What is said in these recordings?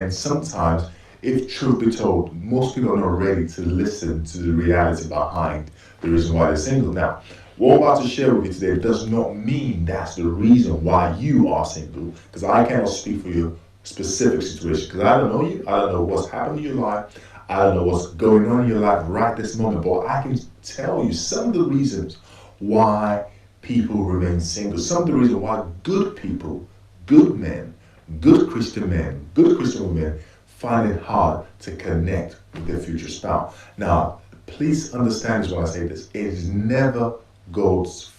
And sometimes, if truth be told, most people are not ready to listen to the reality behind the reason why they're single. Now, what I'm about to share with you today does not mean that's the reason why you are single, because I cannot speak for your specific situation, because I don't know you, I don't know what's happened in your life, I don't know what's going on in your life right this moment, but I can tell you some of the reasons why people remain single, some of the reasons why good people, good men, good Christian women find it hard to connect with their future spouse. Now, please understand this when I say this. It is never God's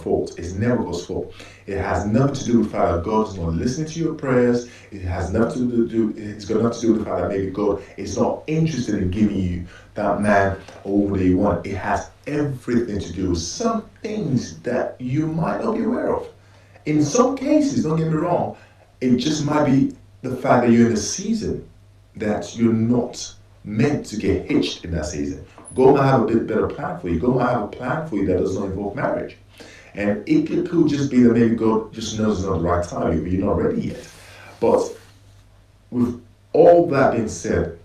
fault. It's never God's fault. It has nothing to do with the fact that God is not listening to your prayers. It has nothing to do. It's got nothing to do with the fact that maybe God is not interested in giving you that man or woman that you want. It has everything to do with some things that you might not be aware of. In some cases, don't get me wrong, it just might be the fact that you're in a season that you're not meant to get hitched in that season. God might have a bit better plan for you. God might have a plan for you that does not involve marriage. And it could just be that maybe God just knows it's not the right time, but you're not ready yet. But with all that being said,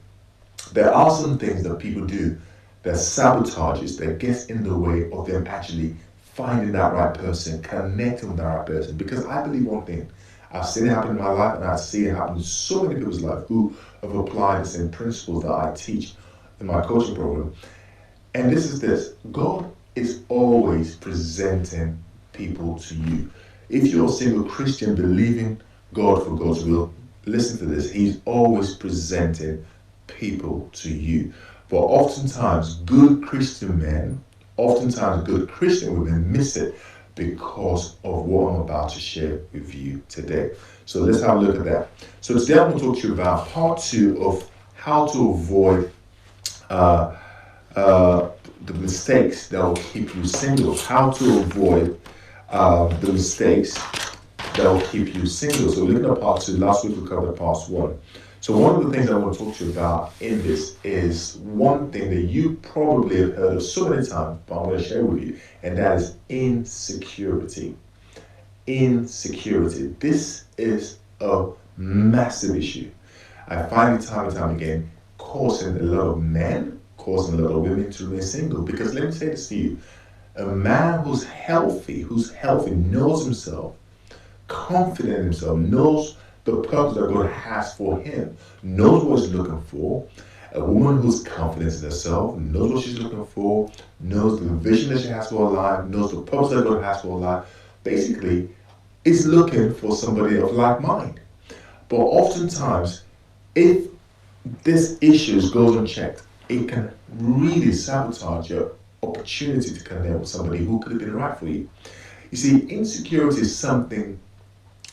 there are some things that people do that sabotages, that gets in the way of them actually finding that right person, connecting with that right person. Because I believe one thing, I've seen it happen in my life, and I've seen it happen in so many people's life who have applied the same principles that I teach in my coaching program. And this God is always presenting people to you. If you're a single Christian believing God for God's will, listen to this. He's always presenting people to you. But oftentimes, good Christian men, oftentimes good Christian women miss it because of what I'm about to share with you today. So let's have a look at that. So today I'm going to talk to you about part two of how to avoid uh, the mistakes that will keep you single. How to avoid the mistakes that will keep you single. So we're looking at part two. Last week we covered part one. So one of the things I want to talk to you about in this is one thing that you probably have heard of so many times, but I'm going to share with you, and that is insecurity. Insecurity. This is a massive issue. I find it time and time again causing a lot of men, causing a lot of women to remain single. Because let me say this to you, a man who's healthy, knows himself, confident in himself, knows the purpose that God has for him, knows what he's looking for. A woman who's confident in herself, knows what she's looking for, knows the vision that she has for her life, knows the purpose that God has for her life, basically is looking for somebody of like mind. But oftentimes, if this issue goes unchecked, it can really sabotage your opportunity to connect with somebody who could have been right for you. You see, insecurity is something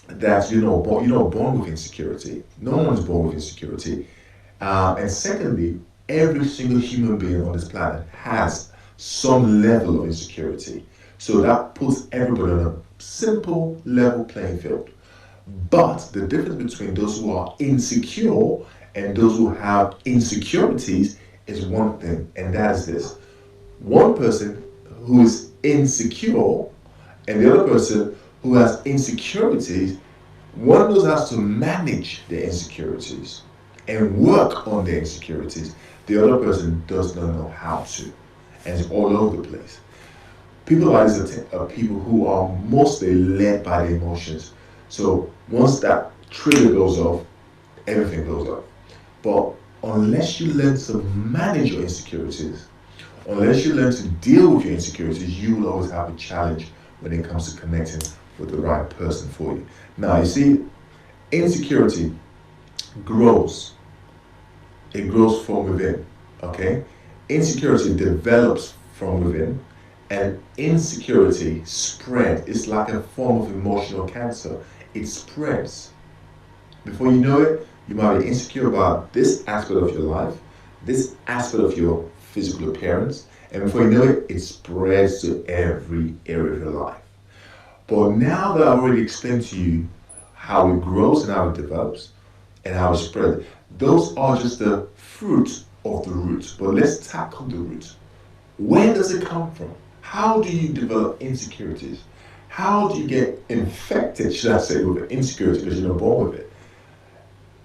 that you're not born with insecurity. No one's born with insecurity. And secondly, every single human being on this planet has some level of insecurity. So that puts everybody on a simple level playing field. But the difference between those who are insecure and those who have insecurities is one thing, and that is this. One person who is insecure and the other person who has insecurities, one of those has to manage their insecurities and work on their insecurities. The other person does not know how to, and it's all over the place. People like this are people who are mostly led by their emotions. So once that trigger goes off, everything goes off. But unless you learn to manage your insecurities, unless you learn to deal with your insecurities, you will always have a challenge when it comes to connecting with the right person for you. Now, you see, insecurity grows. It grows from within, okay? Insecurity develops from within, and insecurity spreads. It's like a form of emotional cancer. It spreads. Before you know it, you might be insecure about this aspect of your life, this aspect of your physical appearance, and before you know it, it spreads to every area of your life. But now that I've already explained to you how it grows and how it develops and how it spreads, those are just the fruit of the root. But let's tackle the root. Where does it come from? How do you develop insecurities? How do you get infected, should I say, with insecurity because you're not born with it?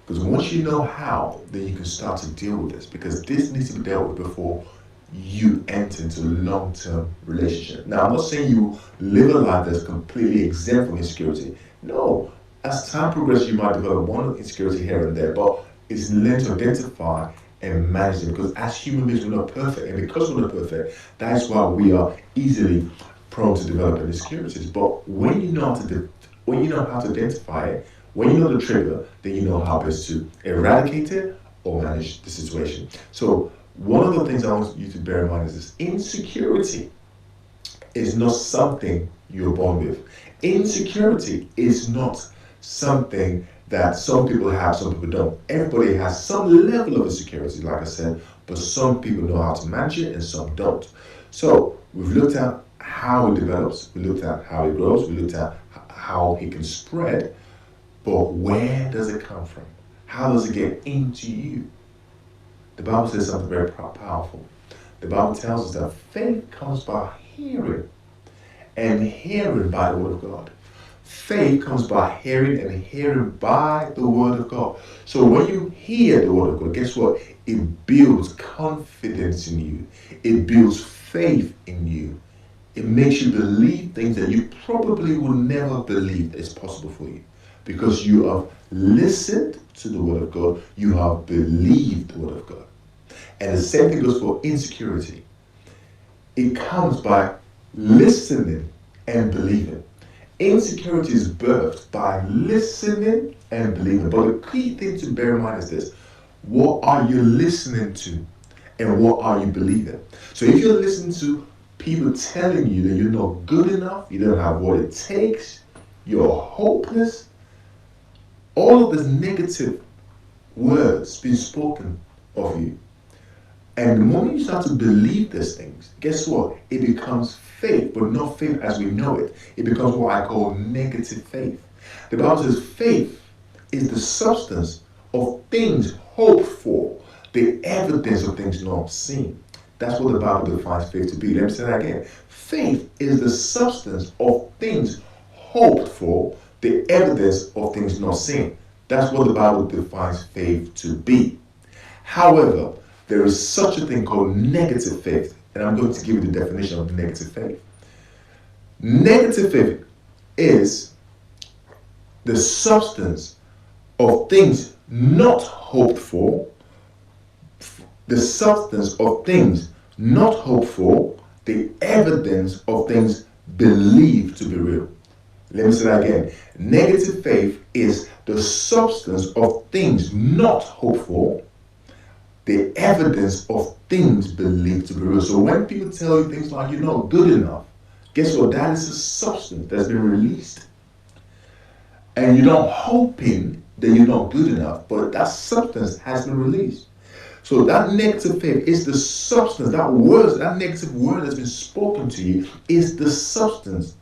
Because once you know how, then you can start to deal with this. Because this needs to be dealt with before you enter into a long-term relationship. Now, I'm not saying you live a life that's completely exempt from insecurity. No. As time progresses, you might develop one insecurity here and there, but it's learn to identify and manage them. Because as human beings, we're not perfect. And because we're not perfect, that's why we are easily prone to developing insecurities. But when you know how to identify it, when you know the trigger, then you know how best to eradicate it or manage the situation. So one of the things I want you to bear in mind is this: insecurity is not something you're born with. Insecurity is not something that some people have, some people don't. Everybody has some level of insecurity, like I said, but some people know how to manage it and some don't. So we've looked at how it develops, we looked at how it grows, we looked at how it can spread, but where does it come from? How does it get into you? The Bible says something very powerful. The Bible tells us that faith comes by hearing, and hearing by the word of God. Faith comes by hearing, and hearing by the word of God. So when you hear the word of God, guess what? It builds confidence in you. It builds faith in you. It makes you believe things that you probably would never believe is possible for you. Because you have listened to the word of God, you have believed the word of God. And the same thing goes for insecurity. It comes by listening and believing. Insecurity is birthed by listening and believing. But the key thing to bear in mind is this: what are you listening to and what are you believing? So if you're listening to people telling you that you're not good enough, you don't have what it takes, you're hopeless, all of these negative words being spoken of you, and the moment you start to believe these things, guess what? It becomes faith, but not faith as we know it. It becomes what I call negative faith. The Bible says faith is the substance of things hoped for, the evidence of things not seen. That's what the Bible defines faith to be. Let me say that again. Faith is the substance of things hoped for, the evidence of things not seen. That's what the Bible defines faith to be. However, there is such a thing called negative faith, and I'm going to give you the definition of negative faith. Negative faith is the substance of things not hoped for, the substance of things not hoped for, the evidence of things believed to be real. Let me say that again. Negative faith is the substance of things not hoped for, the evidence of things believed to be real. So when people tell you things like you're not good enough, guess what? That is a substance that's been released. And you're not hoping that you're not good enough, but that substance has been released. So that negative faith is the substance, that negative word that's been spoken to you is the substance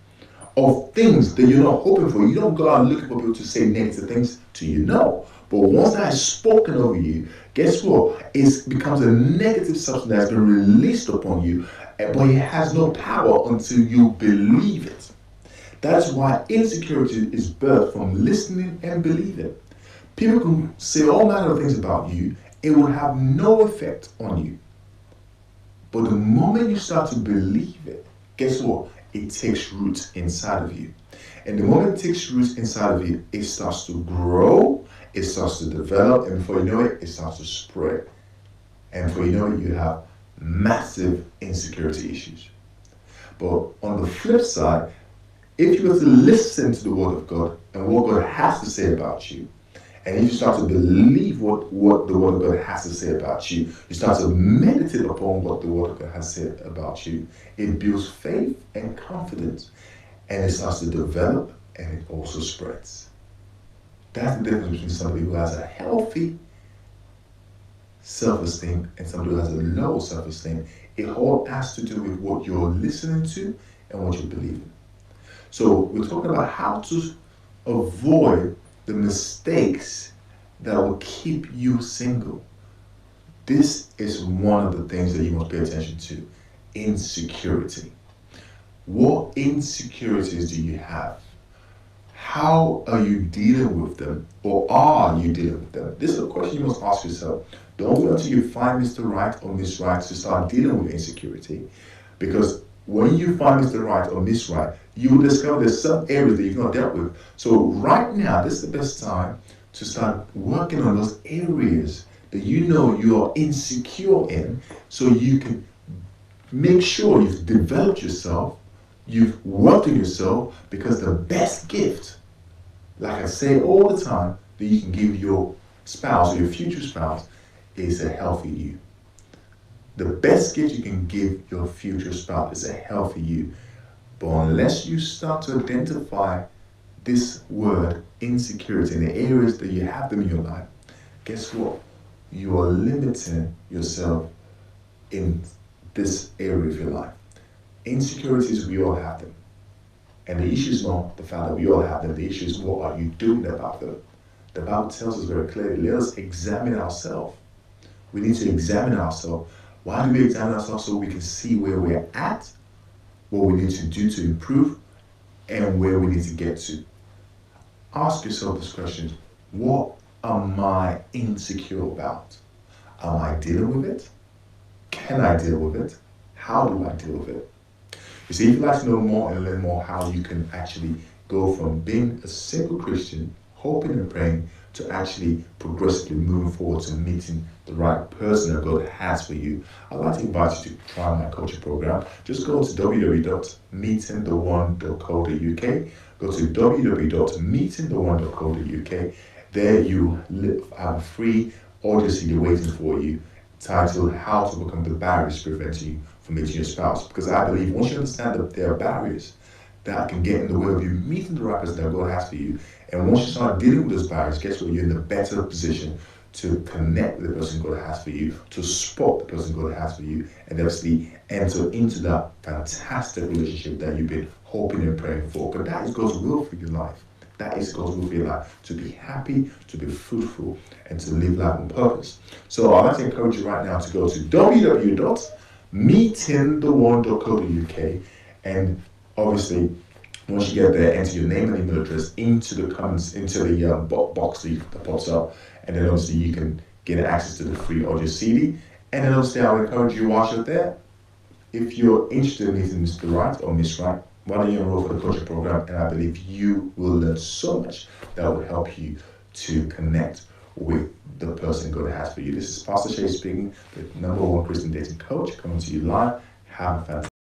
of things that you're not hoping for. You don't go out looking for people to say negative things to you, no. But once that is spoken over you, guess what? It becomes a negative substance that has been released upon you, but it has no power until you believe it. That's why insecurity is birthed from listening and believing. People can say all manner of things about you, it will have no effect on you. But the moment you start to believe it, guess what? It takes roots inside of you. And the moment it takes roots inside of you, it starts to grow, it starts to develop, and before you know it, it starts to spread. And before you know it, you have massive insecurity issues. But on the flip side, if you were to listen to the word of God and what God has to say about you, and if you start to believe what the word of God has to say about you, you start to meditate upon what the word of God has said about you, it builds faith and confidence, and it starts to develop, and it also spreads. That's the difference between somebody who has a healthy self-esteem and somebody who has a low self-esteem. It all has to do with what you're listening to and what you're believing. So we're talking about how to avoid the mistakes that will keep you single. This is one of the things that you must pay attention to: insecurity. What insecurities do you have? How are you dealing with them, or are you dealing with them? This is a question you must ask yourself. Don't wait until you find Mr. Right or Miss Right to start dealing with insecurity, because when you find Mr. Right or Miss Right, you will discover there's some areas that you've not dealt with. So right now, this is the best time to start working on those areas that you know you are insecure in, so you can make sure you've developed yourself, you've worked on yourself, because the best gift, like I say all the time, that you can give your spouse or your future spouse is a healthy you. The best gift you can give your future spouse is a healthy you. But unless you start to identify this word insecurity in the areas that you have them in your life, guess what? You are limiting yourself in this area of your life. Insecurities, we all have them. And the issue is not the fact that we all have them, the issue is what are you doing about them? The Bible tells us very clearly, let us examine ourselves. We need to examine ourselves. Why do we examine ourselves? So we can see where we're at, what we need to do to improve, and where we need to get to. Ask yourself this question: what am I insecure about? Am I dealing with it? Can I deal with it? How do I deal with it? You see, if you'd like to know more and learn more how you can actually go from being a simple Christian, hoping and praying, to actually progressively moving forward to meeting the right person that God has for you, I'd like to invite you to try my coaching program. Just go to www.meetingtheone.co.uk. Go to www.meetingtheone.co.uk. There you have a free audio CD waiting for you, titled How to Overcome the Barriers Preventing You from Meeting Your Spouse. Because I believe once you understand that there are barriers that can get in the way of you meeting the right person that God has for you, and once you start dealing with those barriers, guess what? You're in a better position to connect with the person God has for you, to spot the person God has for you, and obviously enter into that fantastic relationship that you've been hoping and praying for. Because that is God's will for your life. That is God's will for your life. To be happy, to be fruitful, and to live life on purpose. So I'd like to encourage you right now to go to www.meetingtheone.co.uk, and obviously, once you get there, enter your name and email address into the comments, into the box that pops up, and then obviously you can get access to the free audio CD. And then obviously I would encourage you, whilst you're there, if you're interested in meeting Mr. Right or Miss Right, why don't you enroll for the coaching program? And I believe you will learn so much that will help you to connect with the person God has for you. This is Pastor Seyi speaking, the #1 Christian dating coach, coming to you live. Have a fantastic